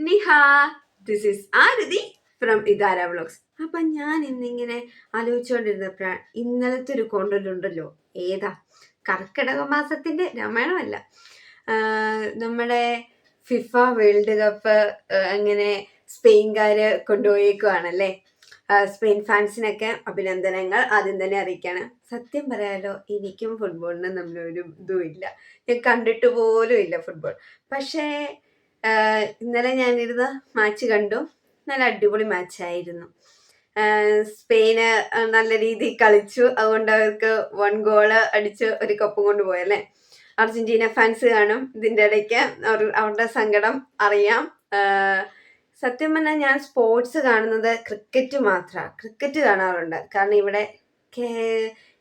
Niha, this is Aarathi from ഇതാര vlogs. അപ്പൊ ഞാൻ ഇന്നിങ്ങനെ ആലോചിച്ചുകൊണ്ടിരുന്നപ്പോഴാണ് ഇന്നലത്തെ ഒരു കോണ്ടന്റ് ഉണ്ടല്ലോ, ഏതാ, കർക്കിടക മാസത്തിന്റെ രാമായണമല്ല, നമ്മുടെ ഫിഫ വേൾഡ് കപ്പ് അങ്ങനെ സ്പെയിൻകാര് കൊണ്ടുപോയേക്കുവാണല്ലേ. സ്പെയിൻ ഫാൻസിനൊക്കെ അഭിനന്ദനങ്ങൾ ആദ്യം തന്നെ അറിയിക്കാണ്. സത്യം പറയാലോ, എനിക്കും ഫുട്ബോളിനും തമ്മിലൊരു ഇതും ഇല്ല, ഞാൻ കണ്ടിട്ട് പോലും ഇല്ല ഫുട്ബോൾ. പക്ഷേ ഇന്നലെ ഞാനിരുന്ന് മാച്ച് കണ്ടു. നല്ല അടിപൊളി മാച്ചായിരുന്നു. സ്പെയിന് നല്ല രീതിയിൽ കളിച്ചു, അതുകൊണ്ട് അവർക്ക് 1 ഗോള് അടിച്ച് ഒരു കപ്പും കൊണ്ടുപോയല്ലേ. അർജന്റീന ഫാൻസ് കാണും ഇതിൻ്റെ ഇടയ്ക്ക്, അവരുടെ സങ്കടം അറിയാം. സത്യം പറഞ്ഞാൽ ഞാൻ സ്പോർട്സ് കാണുന്നത് ക്രിക്കറ്റ് മാത്രമാണ്. ക്രിക്കറ്റ് കാണാറുണ്ട്, കാരണം ഇവിടെ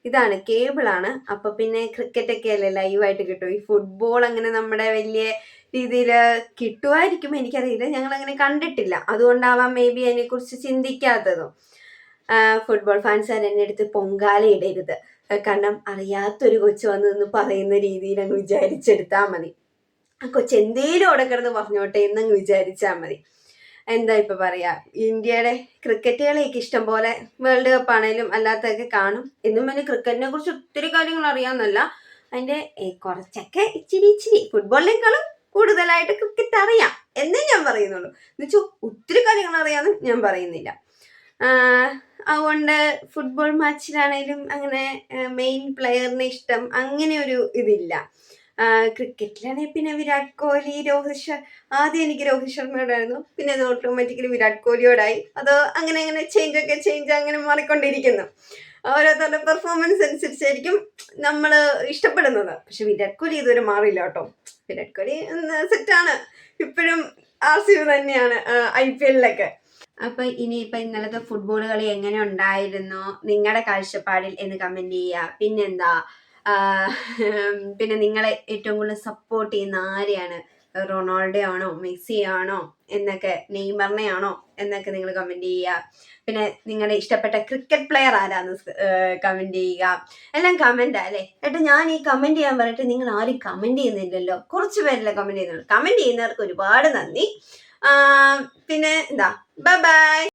ഇതാണ് കേബിളാണ്. അപ്പൊ പിന്നെ ക്രിക്കറ്റൊക്കെ അല്ലേ ലൈവായിട്ട് കിട്ടും. ഈ ഫുട്ബോൾ അങ്ങനെ നമ്മുടെ വലിയ രീതിയിൽ കിട്ടുമായിരിക്കും, എനിക്കറിയില്ല, ഞങ്ങൾ അങ്ങനെ കണ്ടിട്ടില്ല. അതുകൊണ്ടാവാം മേ ബി അതിനെക്കുറിച്ച് ചിന്തിക്കാത്തതും. ഫുട്ബോൾ ഫാൻസുകാർ എന്നെ അടുത്ത് പൊങ്കാല ഇടരുത്, കാരണം അറിയാത്തൊരു കൊച്ചു വന്ന് പറയുന്ന രീതിയിൽ അങ്ങ് വിചാരിച്ചെടുത്താൽ മതി. ആ കൊച്ചു എന്തേലും അവിടെ കിടന്ന് പറഞ്ഞോട്ടെ എന്നങ്ങ് വിചാരിച്ചാൽ മതി. എന്താ ഇപ്പൊ പറയാ, ഇന്ത്യയുടെ ക്രിക്കറ്റ് കളിയൊക്കെ ഇഷ്ടം പോലെ വേൾഡ് കപ്പ് ആണേലും അല്ലാത്തൊക്കെ കാണും. എന്നും പിന്നെ ക്രിക്കറ്റിനെ കുറിച്ച് ഒത്തിരി കാര്യങ്ങൾ അറിയാമെന്നല്ല, അതിന്റെ കുറച്ചൊക്കെ ഇച്ചിരി ഫുട്ബോളിനേക്കാളും കൂടുതലായിട്ട് ക്രിക്കറ്റ് അറിയാം എന്നേ ഞാൻ പറയുന്നുള്ളൂ. എന്നുവെച്ചാൽ ഒത്തിരി കാര്യങ്ങൾ അറിയാമെന്ന് ഞാൻ പറയുന്നില്ല. അതുകൊണ്ട് ഫുട്ബോൾ മാച്ചിലാണേലും അങ്ങനെ മെയിൻ പ്ലെയറിനെ ഇഷ്ടം അങ്ങനെ ഒരു ഇതില്ല. ക്രിക്കറ്റിലാണെങ്കിൽ പിന്നെ വിരാട് കോഹ്ലി, രോഹിത് ശർമ്മ. ആദ്യം എനിക്ക് രോഹിത് ശർമ്മയോടായിരുന്നു, പിന്നെ അത് ഓട്ടോമാറ്റിക്കലി വിരാട് കോഹ്ലിയോടായി. അത് അങ്ങനെ ചേഞ്ച് അങ്ങനെ മാറിക്കൊണ്ടിരിക്കുന്നു. ഓരോരുത്തരുടെ പെർഫോമൻസ് അനുസരിച്ചായിരിക്കും നമ്മൾ ഇഷ്ടപ്പെടുന്നത്. പക്ഷെ വിരാട് കോഹ്ലി ഇതുവരെ മാറിയില്ല കേട്ടോ. വിരാട് കോഹ്ലി സെറ്റാണ്, ഇപ്പോഴും RCB തന്നെയാണ് IPL-ലൊക്കെ. അപ്പൊ ഇനിയിപ്പൊ ഇന്നലത്തെ ഫുട്ബോൾ കളി എങ്ങനെ ഉണ്ടായിരുന്നു നിങ്ങളുടെ കാഴ്ചപ്പാടിൽ എന്ന് കമന്റ് ചെയ്യുക. പിന്നെന്താ, പിന്നെ നിങ്ങളെ ഏറ്റവും കൂടുതൽ സപ്പോർട്ട് ചെയ്യുന്ന ആരെയാണ്? റൊണാൾഡോ ആണോ, മെസ്സി ആണോ എന്നൊക്കെ, നെയ്മറിനെ ആണോ എന്നൊക്കെ നിങ്ങൾ കമന്റ് ചെയ്യുക. പിന്നെ നിങ്ങളുടെ ഇഷ്ടപ്പെട്ട ക്രിക്കറ്റ് പ്ലെയർ ആരാന്ന് കമന്റ് ചെയ്യുക. എല്ലാം കമന്റ് അല്ലേ. ഏട്ടാ, ഞാൻ ഈ കമന്റ് ചെയ്യാൻ പറഞ്ഞിട്ട് നിങ്ങൾ ആരും കമന്റ് ചെയ്യുന്നില്ലല്ലോ. കുറച്ച് പേരല്ലേ കമന്റ് ചെയ്യുന്നുള്ളൂ. കമന്റ് ചെയ്യുന്നവർക്ക് ഒരുപാട് നന്ദി. പിന്നെ എന്താ, ബൈ ബൈ.